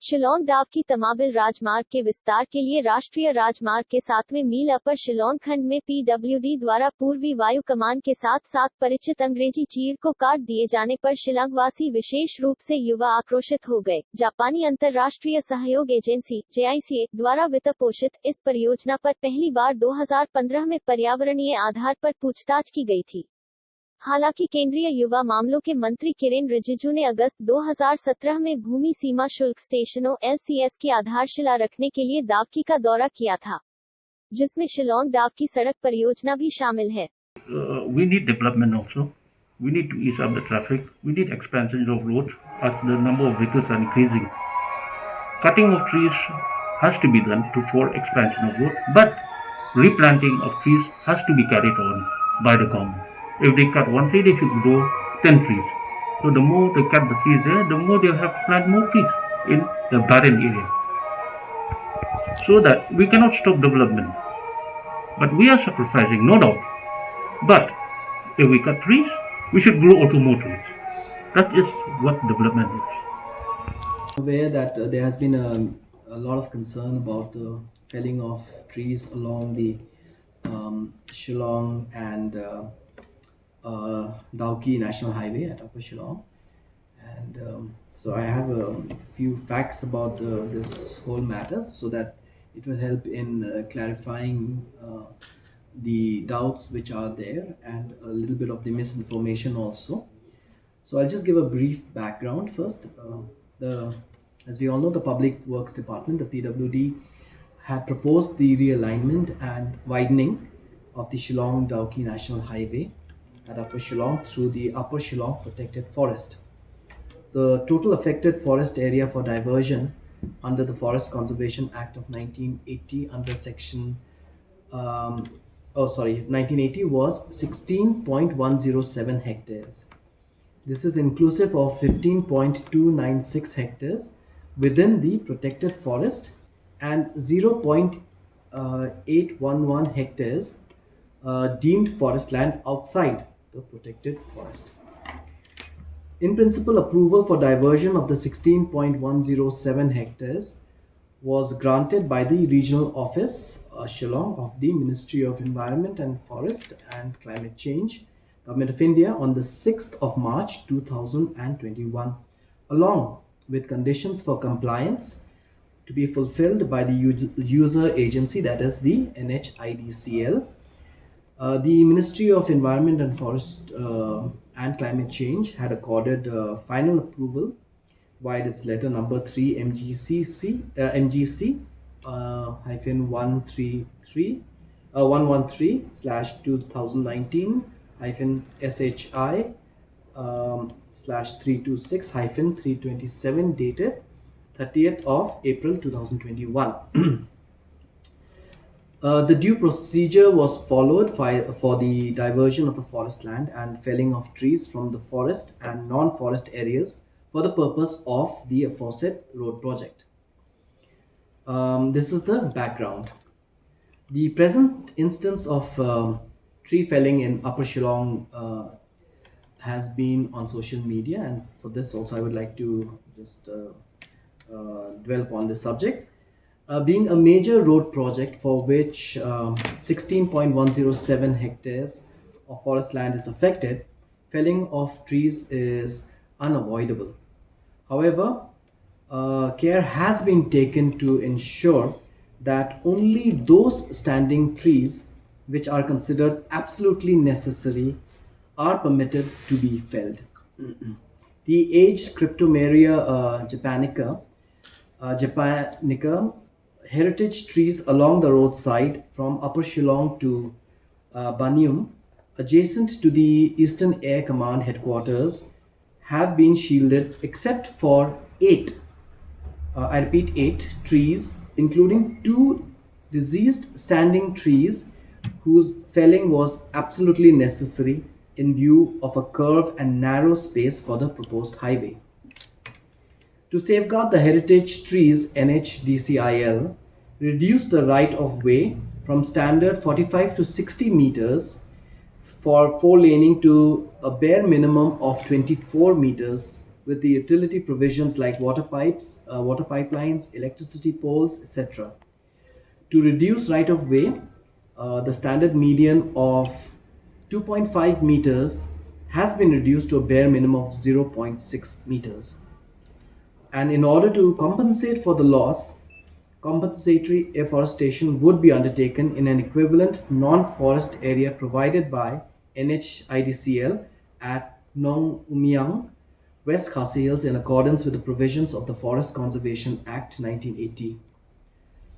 शिलांग डावकी तमाबिल राजमार्ग के विस्तार के लिए राष्ट्रीय राजमार्ग के 7वें मील अपर शिलांग खंड में पीडब्ल्यूडी द्वारा पूर्वी वायु कमान के साथ साथ परिचित अंग्रेजी चीड़ को काट दिए जाने पर शिलांगवासी विशेष रूप से युवा आक्रोशित हो गए। जापानी अंतर्राष्ट्रीय सहयोग एजेंसी JICA द्वारा वित्त पोषित इस परियोजना पर पहली बार 2015 में पर्यावरणीय आधार पर पूछताछ की गई थी। हालांकि केंद्रीय युवा मामलों के मंत्री किरेन रिजिजू ने अगस्त 2017 में भूमि सीमा शुल्क स्टेशनों LCS की आधारशिला रखने के लिए डावकी का दौरा किया था, जिसमें शिलांग डावकी सड़क परियोजना भी शामिल है। We need development also. We need to ease up the traffic. We need expansion of roads as the number of vehicles are increasing. Cutting of trees has to be done for expansion of road, but replanting of trees has to be carried on by the government. If they cut one tree, they should grow 10 trees. So the more they cut the trees there, the more they have to plant more trees in the barren area. So that we cannot stop development. But we are sacrificing, no doubt. But if we cut trees, we should grow also more trees. That is what development is. Aware that there has been a lot of concern about the felling of trees along the Shillong and Dawki National Highway at Upper Shillong, and so I have a few facts about this whole matter so that it will help in clarifying the doubts which are there and a little bit of the misinformation also. So I'll just give a brief background first. As we all know, the Public Works Department, the PWD, had proposed the realignment and widening of the Shillong-Dawki National Highway at Upper Shillong through the Upper Shillong Protected Forest. The total affected forest area for diversion under the Forest Conservation Act of 1980 under section 1980 was 16.107 hectares. This is inclusive of 15.296 hectares within the protected forest and 0.811 hectares deemed forest land outside the protected forest. In principle, approval for diversion of the 16.107 hectares was granted by the Regional Office, Shillong, of the Ministry of Environment and Forest and Climate Change, Government of India, on the 6th of March 2021, along with conditions for compliance to be fulfilled by the user agency, that is the NHIDCL. The Ministry of Environment and Forest and Climate Change had accorded final approval via its letter number 3 MGC hyphen 113/2019 hyphen SHI /326 hyphen 327 dated 30th of April 2021. The due procedure was followed for the diversion of the forest land and felling of trees from the forest and non-forest areas for the purpose of the aforesaid road project. This is the background. The present instance of tree felling in Upper Shillong has been on social media, and for this also I would like to just dwell upon this subject. Being a major road project for which 16.107 hectares of forest land is affected, felling of trees is unavoidable. However, care has been taken to ensure that only those standing trees which are considered absolutely necessary are permitted to be felled. The aged Cryptomeria japonica heritage trees along the roadside from Upper Shillong to Banium, adjacent to the Eastern Air Command headquarters, have been shielded except for 8 trees, including 2 diseased standing trees whose felling was absolutely necessary in view of a curved and narrow space for the proposed highway. To safeguard the heritage trees, NHDCIL reduced the right of way from standard 45 to 60 meters for 4 laning to a bare minimum of 24 meters with the utility provisions like water pipes, water pipelines, electricity poles, etc. To reduce right of way, the standard median of 2.5 meters has been reduced to a bare minimum of 0.6 meters. And in order to compensate for the loss, compensatory afforestation would be undertaken in an equivalent non-forest area provided by NHIDCL at Nong Umyang, West Khasi Hills in accordance with the provisions of the Forest Conservation Act 1980.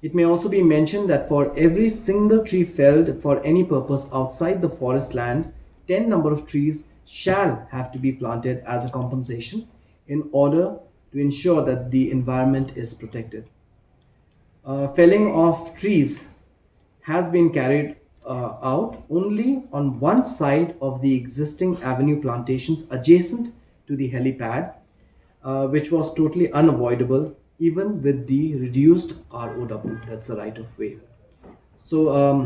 It may also be mentioned that for every single tree felled for any purpose outside the forest land, 10 number of trees shall have to be planted as a compensation in order to ensure that the environment is protected. Felling of trees has been carried out only on one side of the existing avenue plantations adjacent to the helipad, which was totally unavoidable even with the reduced ROW, that's the right of way. So